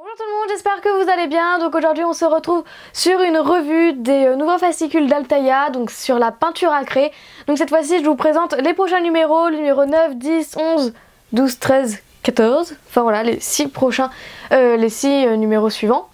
Bonjour tout le monde, j'espère que vous allez bien. Donc aujourd'hui on se retrouve sur une revue des nouveaux fascicules d'Altaïa, donc sur la peinture à craie. Donc cette fois-ci je vous présente les prochains numéros, le numéro 9, 10, 11, 12, 13, 14. Enfin voilà, les 6 prochains, les 6 numéros suivants.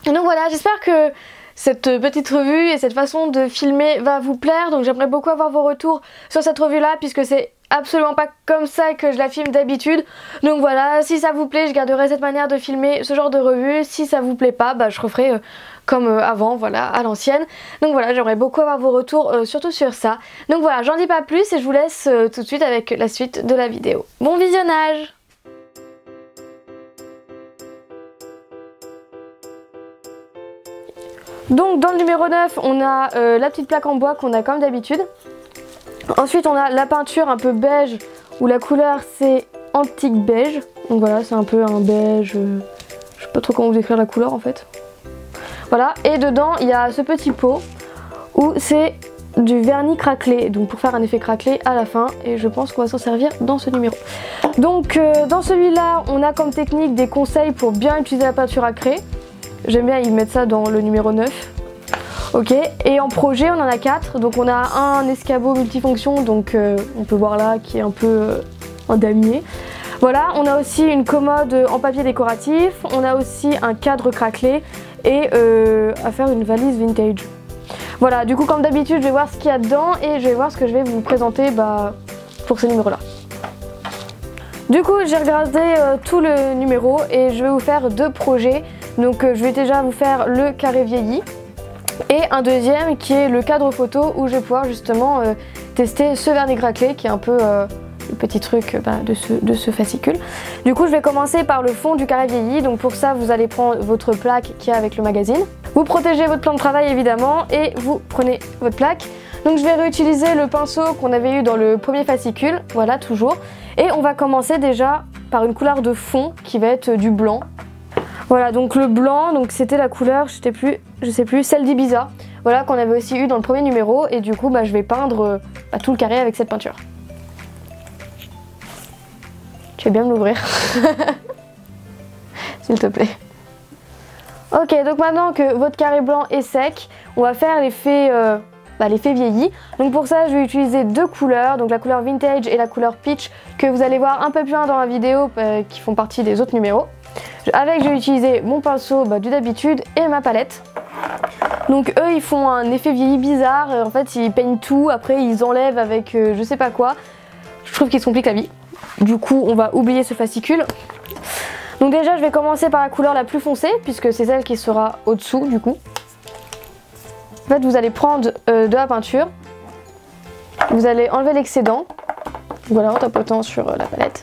Et donc voilà, j'espère que cette petite revue et cette façon de filmer va vous plaire. Donc j'aimerais beaucoup avoir vos retours sur cette revue là, puisque c'est absolument pas comme ça que je la filme d'habitude. Donc voilà, si ça vous plaît, je garderai cette manière de filmer ce genre de revue. Si ça vous plaît pas, bah, je referai comme avant, voilà, à l'ancienne. Donc voilà, j'aimerais beaucoup avoir vos retours, surtout sur ça. Donc voilà, j'en dis pas plus et je vous laisse tout de suite avec la suite de la vidéo. Bon visionnage! Donc dans le numéro 9, on a la petite plaque en bois qu'on a comme d'habitude. Ensuite on a la peinture un peu beige où la couleur c'est antique beige. Donc voilà, c'est un peu un beige, je sais pas trop comment vous décrire la couleur en fait. Voilà, et dedans il y a ce petit pot où c'est du vernis craquelé, donc pour faire un effet craquelé à la fin, et je pense qu'on va s'en servir dans ce numéro. Donc dans celui-là on a comme technique des conseils pour bien utiliser la peinture à craie. J'aime bien y mettre ça dans le numéro 9. Ok, et en projet on en a 4. Donc on a un escabeau multifonction, donc on peut voir là qui est un peu en damier. Voilà, on a aussi une commode en papier décoratif. On a aussi un cadre craquelé et à faire une valise vintage. Voilà, du coup comme d'habitude je vais voir ce qu'il y a dedans et je vais voir ce que je vais vous présenter pour ce numéro là. Du coup j'ai regardé tout le numéro et je vais vous faire 2 projets. Donc je vais déjà vous faire le carré vieilli et un deuxième qui est le cadre photo où je vais pouvoir justement tester ce vernis craquelé qui est un peu le petit truc de ce fascicule. Du coup je vais commencer par le fond du carré vieilli. Donc pour ça vous allez prendre votre plaque qui est avec le magazine. Vous protégez votre plan de travail évidemment et vous prenez votre plaque. Donc je vais réutiliser le pinceau qu'on avait eu dans le premier fascicule, voilà toujours. Et on va commencer déjà par une couleur de fond qui va être du blanc. Voilà, donc le blanc, donc c'était la couleur, je sais plus, celle d'Ibiza, voilà, qu'on avait aussi eu dans le premier numéro, et du coup je vais peindre tout le carré avec cette peinture. Tu veux bien me l'ouvrir s'il te plaît. Ok, donc maintenant que votre carré blanc est sec, on va faire l'effet vieilli. Donc pour ça je vais utiliser 2 couleurs, donc la couleur vintage et la couleur peach, que vous allez voir un peu plus loin dans la vidéo, qui font partie des autres numéros. Avec je vais utiliser mon pinceau du d'habitude et ma palette. Donc eux ils font un effet vieilli bizarre, en fait ils peignent tout, après ils enlèvent avec je sais pas quoi. Je trouve qu'ils se compliquent la vie. Du coup on va oublier ce fascicule. Donc déjà je vais commencer par la couleur la plus foncée, puisque c'est celle qui sera au dessous du coup. En fait vous allez prendre de la peinture, vous allez enlever l'excédent, voilà, en tapotant sur la palette.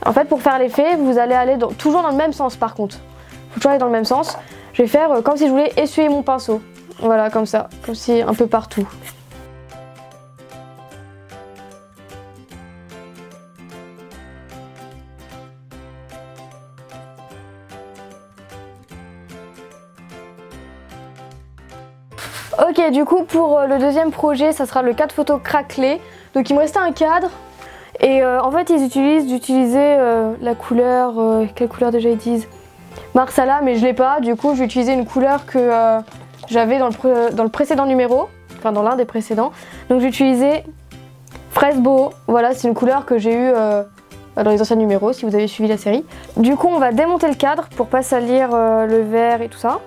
En fait pour faire l'effet vous allez aller toujours dans le même sens par contre. Faut toujours aller dans le même sens. Je vais faire comme si je voulais essuyer mon pinceau. Voilà, comme ça, comme si un peu partout. Ok, du coup pour le deuxième projet ça sera le cadre photo craquelé. Donc il me restait un cadre. Et en fait ils utilisent d'utiliser la couleur, quelle couleur déjà ils disent, Marsala, mais je l'ai pas, du coup je vais utiliser une couleur que j'avais dans le précédent numéro, enfin dans l'un des précédents. Donc j'ai utilisé Fraise Boho, voilà c'est une couleur que j'ai eue dans les anciens numéros si vous avez suivi la série. Du coup on va démonter le cadre pour pas salir le vert et tout ça.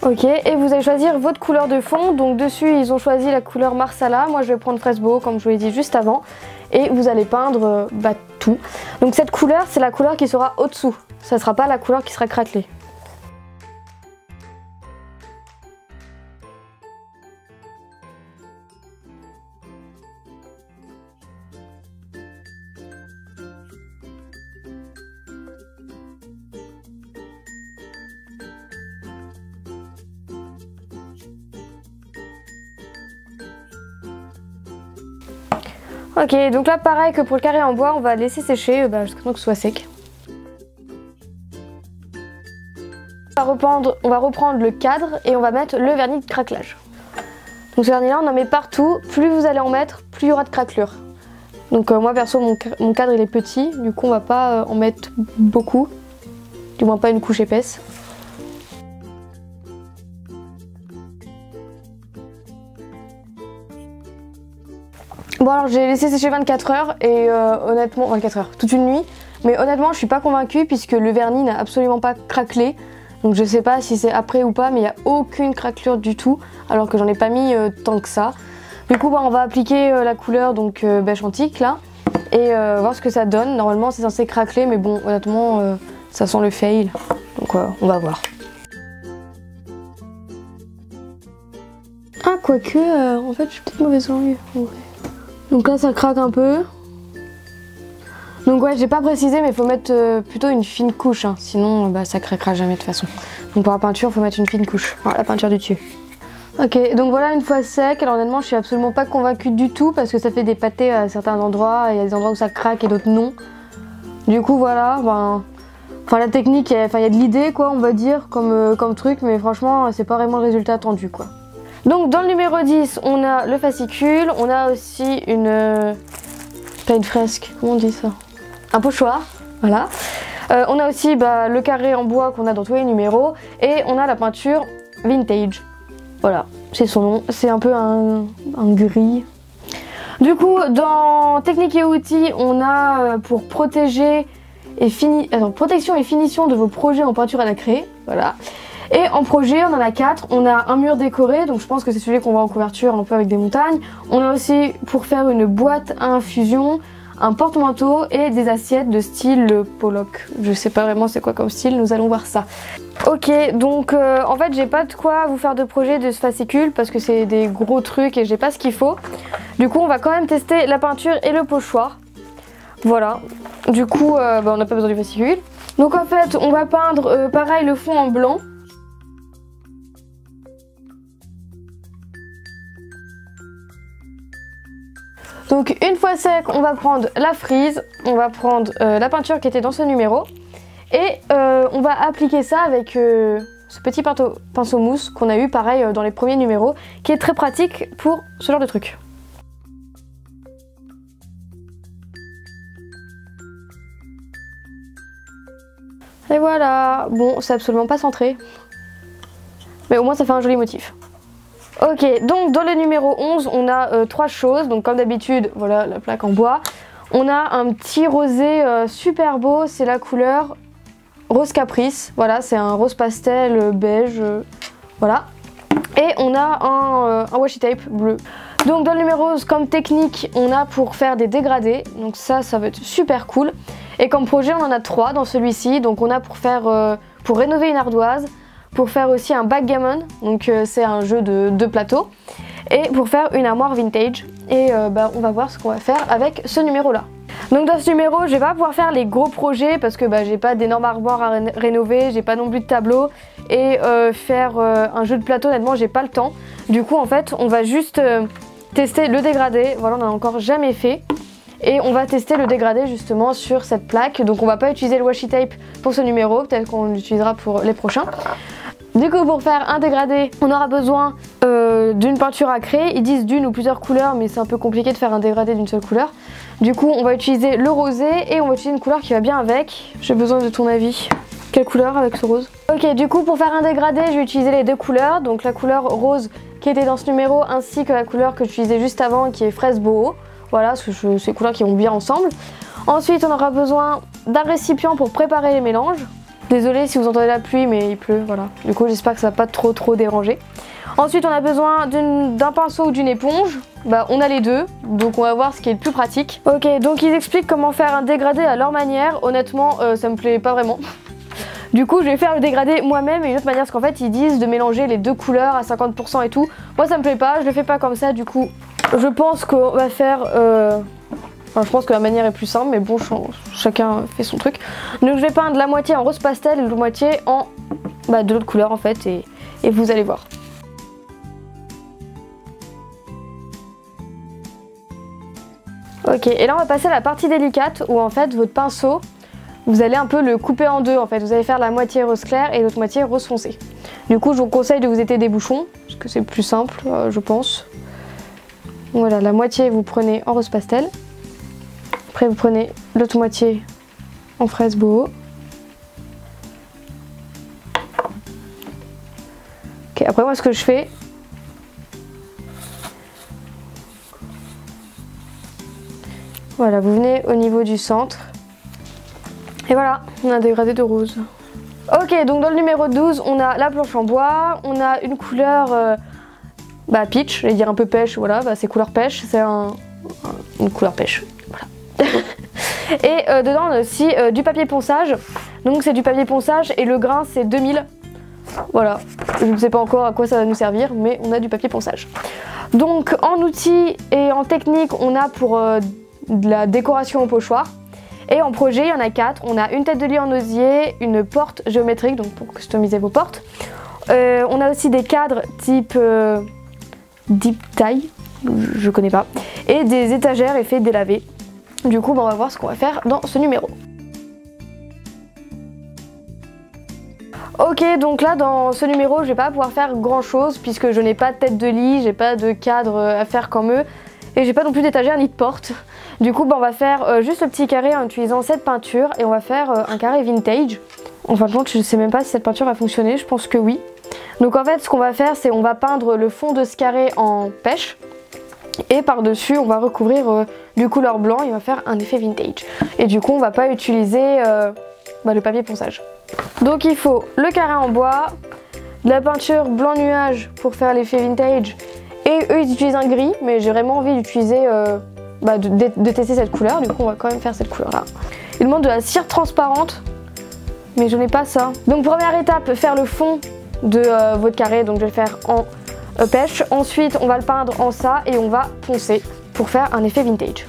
Ok, et vous allez choisir votre couleur de fond, donc dessus ils ont choisi la couleur Marsala, moi je vais prendre Fraise Boho comme je vous l'ai dit juste avant. Et vous allez peindre tout. Donc cette couleur c'est la couleur qui sera au dessous, ça sera pas la couleur qui sera craquelée. Ok, donc là pareil que pour le carré en bois, on va laisser sécher jusqu'à ce que ce soit sec. On va reprendre le cadre et on va mettre le vernis de craquelage. Donc ce vernis là on en met partout, plus vous allez en mettre, plus il y aura de craquelure. Donc moi perso mon cadre il est petit, du coup on va pas en mettre beaucoup. du moins pas une couche épaisse. Bon alors j'ai laissé sécher 24 heures et honnêtement, 24 heures, toute une nuit, mais honnêtement je suis pas convaincue puisque le vernis n'a absolument pas craquelé. Donc je sais pas si c'est après ou pas, mais il n'y a aucune craquelure du tout, alors que j'en ai pas mis tant que ça. Du coup bah, on va appliquer la couleur donc beige antique là, et voir ce que ça donne. Normalement c'est censé craqueler, mais bon honnêtement ça sent le fail, donc on va voir. Ah quoique, en fait je suis peut-être mauvaise langue. Ouais. Donc là ça craque un peu. Donc ouais, j'ai pas précisé, mais il faut mettre plutôt une fine couche, hein. Sinon bah, ça craquera jamais de toute façon. Donc pour la peinture, il faut mettre une fine couche, voilà, la peinture du dessus. Ok, donc voilà une fois sec. Alors honnêtement, je suis absolument pas convaincue du tout parce que ça fait des pâtés à certains endroits. Il y a des endroits où ça craque et d'autres non. Du coup voilà, enfin la technique, il y a de l'idée quoi, on va dire, comme truc, mais franchement c'est pas vraiment le résultat attendu quoi. Donc dans le numéro 10, on a le fascicule, on a aussi pas une fresque, comment on dit ça? Un pochoir, voilà. On a aussi le carré en bois qu'on a dans tous les numéros et on a la peinture vintage. Voilà, c'est son nom, c'est un peu un gris. Du coup, dans technique et outils, on a pour protéger et protection et finition de vos projets en peinture à nacré, voilà. Et en projet, on en a 4. On a un mur décoré, donc je pense que c'est celui qu'on voit en couverture un peu avec des montagnes. On a aussi pour faire une boîte à infusion, un porte-manteau et des assiettes de style Pollock. Je sais pas vraiment c'est quoi comme style, nous allons voir ça. Ok, donc en fait j'ai pas de quoi vous faire de projet de ce fascicule parce que c'est des gros trucs et j'ai pas ce qu'il faut. Du coup on va quand même tester la peinture et le pochoir. Voilà, du coup on n'a pas besoin du fascicule. Donc en fait on va peindre pareil le fond en blanc. Donc une fois sec, on va prendre la frise, on va prendre la peinture qui était dans ce numéro et on va appliquer ça avec ce petit pinceau mousse qu'on a eu pareil dans les premiers numéros, qui est très pratique pour ce genre de truc. Et voilà, bon c'est absolument pas centré, mais au moins ça fait un joli motif. Ok, donc dans le numéro 11, on a 3 choses. Donc comme d'habitude, voilà la plaque en bois. On a un petit rosé super beau, c'est la couleur rose caprice. Voilà, c'est un rose pastel beige, voilà. Et on a un washi tape bleu. Donc dans le numéro 11, comme technique, on a pour faire des dégradés. Donc ça va être super cool. Et comme projet, on en a 3 dans celui-ci. Donc on a pour rénover une ardoise, pour faire aussi un backgammon, donc c'est un jeu de plateau, et pour faire une armoire vintage. Et on va voir ce qu'on va faire avec ce numéro là. Donc dans ce numéro je vais pas pouvoir faire les gros projets parce que j'ai pas d'énormes armoires à rénover, j'ai pas non plus de tableau, et faire un jeu de plateau honnêtement j'ai pas le temps. Du coup en fait on va juste tester le dégradé, voilà on en a encore jamais fait. Et on va tester le dégradé justement sur cette plaque. Donc on va pas utiliser le washi tape pour ce numéro, peut-être qu'on l'utilisera pour les prochains. Du coup pour faire un dégradé, on aura besoin d'une peinture à craie. Ils disent d'une ou plusieurs couleurs, mais c'est un peu compliqué de faire un dégradé d'une seule couleur. Du coup on va utiliser le rosé et on va utiliser une couleur qui va bien avec. J'ai besoin de ton avis. Quelle couleur avec ce rose? Ok, du coup pour faire un dégradé, je vais utiliser les deux couleurs. Donc la couleur rose qui était dans ce numéro ainsi que la couleur que j'utilisais juste avant qui est fraise boho. Voilà, c'est des couleurs qui vont bien ensemble. Ensuite, on aura besoin d'un récipient pour préparer les mélanges. Désolée si vous entendez la pluie, mais il pleut, voilà. Du coup, j'espère que ça va pas trop déranger. Ensuite, on a besoin d'un pinceau ou d'une éponge. On a les deux, donc on va voir ce qui est le plus pratique. Ok, donc ils expliquent comment faire un dégradé à leur manière. Honnêtement, ça me plaît pas vraiment. Du coup, je vais faire le dégradé moi-même et une autre manière, parce qu'en fait, ils disent de mélanger les deux couleurs à 50% et tout. Moi, ça me plaît pas, je le fais pas comme ça, du coup... Je pense qu'on va faire... je pense que la manière est plus simple, mais bon, chacun fait son truc. Donc je vais peindre la moitié en rose pastel et l'autre moitié en de l'autre couleur en fait, et vous allez voir. Ok, et là on va passer à la partie délicate où en fait votre pinceau, vous allez un peu le couper en deux en fait. Vous allez faire la moitié rose clair et l'autre moitié rose foncé. Du coup je vous conseille de vous éteindre des bouchons, parce que c'est plus simple je pense. Voilà, la moitié vous prenez en rose pastel. Après vous prenez l'autre moitié en fraise boho. après moi ce que je fais, voilà, vous venez au niveau du centre. Et voilà, on a un dégradé de rose. Ok, donc dans le numéro 12, on a la planche en bois, on a une couleur peach, je vais dire un peu pêche, voilà, c'est couleur pêche, c'est une couleur pêche, voilà. Et dedans on a aussi du papier ponçage, donc c'est du papier ponçage et le grain c'est 2000, voilà, je ne sais pas encore à quoi ça va nous servir, mais on a du papier ponçage. Donc en outils et en technique, on a pour de la décoration au pochoir. Et en projet, il y en a 4. On a une tête de lit en osier, une porte géométrique, donc pour customiser vos portes. On a aussi des cadres type deep tie, je connais pas, et des étagères effets délavés. Du coup, on va voir ce qu'on va faire dans ce numéro. Ok, donc là dans ce numéro, je vais pas pouvoir faire grand chose puisque je n'ai pas de tête de lit, j'ai pas de cadre à faire comme eux. Et j'ai pas non plus d'étagère ni de porte. Du coup, on va faire juste le petit carré en utilisant cette peinture et on va faire un carré vintage. En fin de compte, je sais même pas si cette peinture va fonctionner, je pense que oui. Donc en fait, ce qu'on va faire, c'est on va peindre le fond de ce carré en pêche et par-dessus, on va recouvrir du couleur blanc et on va faire un effet vintage. Et du coup, on va pas utiliser le papier ponçage. Donc il faut le carré en bois, de la peinture blanc nuage pour faire l'effet vintage. Et eux ils utilisent un gris, mais j'ai vraiment envie d'utiliser, de tester cette couleur, du coup on va quand même faire cette couleur là. Ils demandent de la cire transparente, mais je n'ai pas ça. Donc première étape, faire le fond de votre carré, donc je vais le faire en pêche. Ensuite on va le peindre en ça et on va poncer pour faire un effet vintage.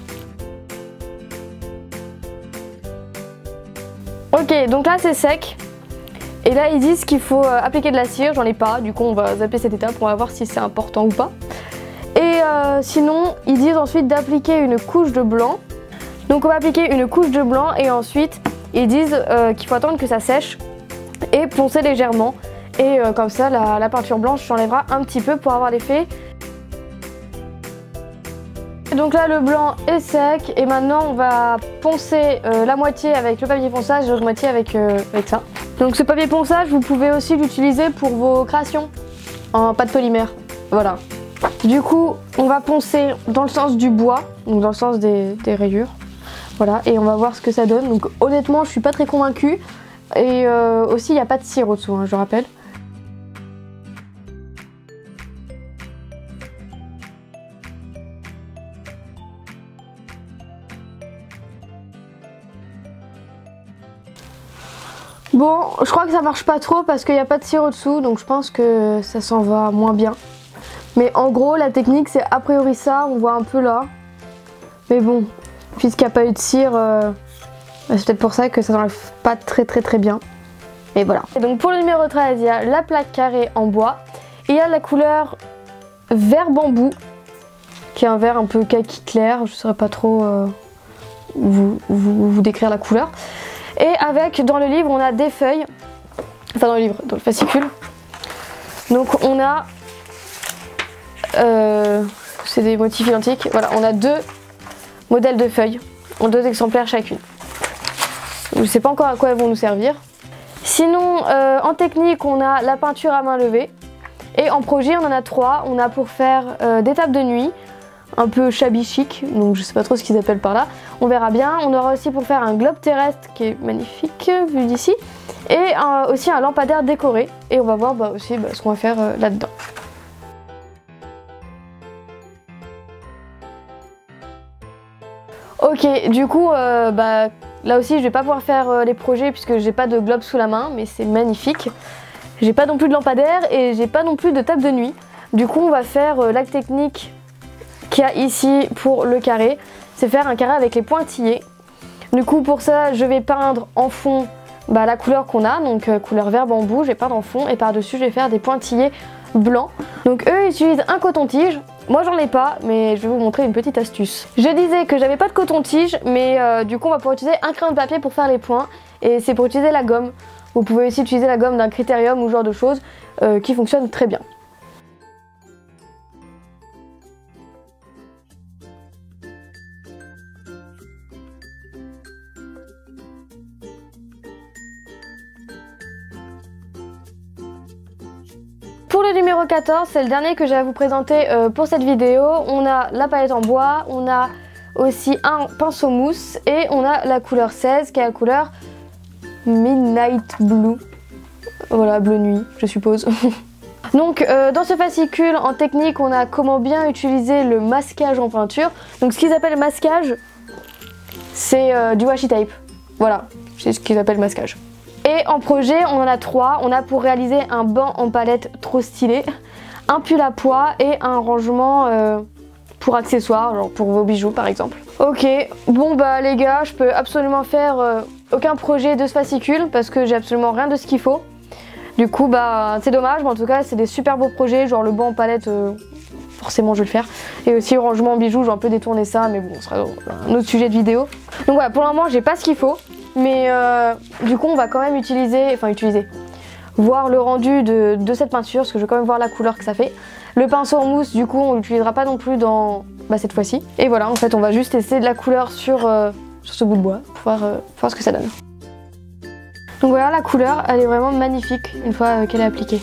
Ok, donc là c'est sec. Et là ils disent qu'il faut appliquer de la cire, j'en ai pas, du coup on va zapper cette étape, on va voir si c'est important ou pas. Et sinon ils disent ensuite d'appliquer une couche de blanc. Donc on va appliquer une couche de blanc et ensuite ils disent qu'il faut attendre que ça sèche et poncer légèrement. Et comme ça la peinture blanche s'enlèvera un petit peu pour avoir l'effet. Donc là le blanc est sec et maintenant on va poncer la moitié avec le papier ponçage et l'autre moitié avec ça. Donc ce papier ponçage vous pouvez aussi l'utiliser pour vos créations en pâte polymère, voilà. Du coup on va poncer dans le sens du bois, donc dans le sens des rayures, voilà, et on va voir ce que ça donne. Donc honnêtement je suis pas très convaincue et aussi il n'y a pas de cire au dessous, hein, je rappelle. Bon, je crois que ça marche pas trop parce qu'il n'y a pas de cire au-dessous, donc je pense que ça s'en va moins bien. Mais en gros, la technique, c'est a priori ça, on voit un peu là. Mais bon, puisqu'il n'y a pas eu de cire, c'est peut-être pour ça que ça s'enlève pas très bien. Et voilà. Et donc pour le numéro 13, il y a la plaque carrée en bois. Et il y a la couleur vert bambou, qui est un vert un peu kaki clair, je ne saurais pas trop vous décrire la couleur. Et avec, dans le livre, on a des feuilles, enfin dans le livre, dans le fascicule. Donc on a, c'est des motifs identiques, voilà, on a 2 modèles de feuilles, en 2 exemplaires chacune. Je ne sais pas encore à quoi elles vont nous servir. Sinon, en technique, on a la peinture à main levée. Et en projet, on en a 3. On a pour faire des tables de nuit, un peu shabby chic, donc je sais pas trop ce qu'ils appellent par là, on verra bien. On aura aussi pour faire un globe terrestre qui est magnifique vu d'ici, et aussi un lampadaire décoré, et on va voir aussi ce qu'on va faire là-dedans. Ok, du coup là aussi je vais pas pouvoir faire les projets puisque j'ai pas de globe sous la main, mais c'est magnifique. J'ai pas non plus de lampadaire et j'ai pas non plus de table de nuit. Du coup on va faire la technique qu'il y a ici pour le carré, c'est faire un carré avec les pointillés. Du coup pour ça je vais peindre en fond la couleur qu'on a, donc couleur vert bambou, je vais peindre en fond et par dessus je vais faire des pointillés blancs. Donc eux ils utilisent un coton-tige, moi j'en ai pas, mais je vais vous montrer une petite astuce. Je disais que j'avais pas de coton-tige, mais du coup on va pouvoir utiliser un crayon de papier pour faire les points, et c'est pour utiliser la gomme. Vous pouvez aussi utiliser la gomme d'un critérium ou ce genre de choses qui fonctionne très bien. Pour le numéro 14, c'est le dernier que j'ai à vous présenter pour cette vidéo. On a la palette en bois, on a aussi un pinceau mousse et on a la couleur 16 qui est la couleur Midnight Blue. Voilà, bleu nuit, je suppose. Donc dans ce fascicule en technique, on a comment bien utiliser le masquage en peinture. Donc ce qu'ils appellent masquage, c'est du washi tape. Voilà, c'est ce qu'ils appellent masquage. Et en projet, on en a 3. On a pour réaliser un banc en palette trop stylé, un pull à pois et un rangement pour accessoires, genre pour vos bijoux par exemple. Ok, bon bah les gars, je peux absolument faire aucun projet de ce fascicule parce que j'ai absolument rien de ce qu'il faut. Du coup bah c'est dommage, mais en tout cas c'est des super beaux projets, genre le banc en palette, forcément je vais le faire. Et aussi le rangement en bijoux, je vais un peu détourner ça, mais bon ce sera un autre sujet de vidéo. Donc voilà, pour le moment j'ai pas ce qu'il faut. Mais du coup on va quand même voir le rendu de cette peinture, parce que je vais quand même voir la couleur que ça fait. Le pinceau en mousse, du coup on l'utilisera pas non plus dans cette fois-ci. Et voilà, en fait on va juste tester de la couleur sur ce bout de bois pour voir ce que ça donne. Donc voilà, la couleur elle est vraiment magnifique une fois qu'elle est appliquée.